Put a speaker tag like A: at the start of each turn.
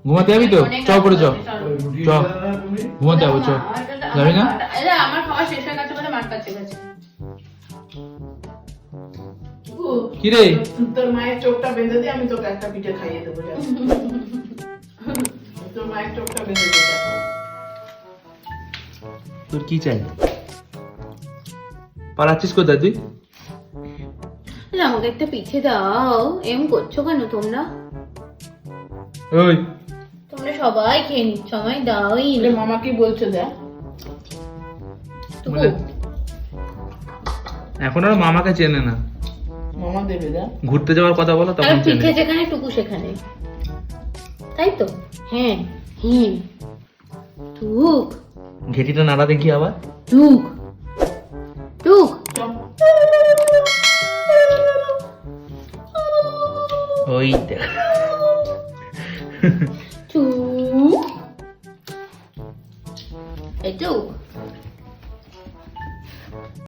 A: ঘুমাতে যাবি তো? চ পরে চ, চ ঘুমাতে যাবো, চ। যাবি না?
B: আমার খাওয়া শেষ হয়ে গেছে বলে মার কাছে গেছে।
A: কি রে?
C: তোর মায়ের চোখটা বেঁধে দিয়ে আমি তোকে একটা পিঠে খাইয়ে দেবো। তোর মায়ের চোখটা বেঁধে দিয়ে
A: তোর কি চাই? পালাচ্ছিস কোথায় তুই?
B: আমাকে একটা পিঠে দাও। এম করছো কেন তোমরা?
A: ওই
B: তোমরা সবাই খেয়ে নিচ্ছ, আমায় দাওই না।
C: মামা কি বলছে দেখ।
A: বলে এখন আর মামাকে চেনে না।
C: মামা দেবে দেখ।
A: ঘুরতে যাওয়ার কথা বলো
B: আর
A: তখন
B: পিঠে
A: চেনে।
B: যেখানে টুকু সেখানে, তাই তো? হ্যাঁ হ্যাঁ, টুক
A: ঘেটিটা নাড়া দেখি আবার।
B: টুক টুক।
A: ওই দেখ।
B: টুক এই টুক।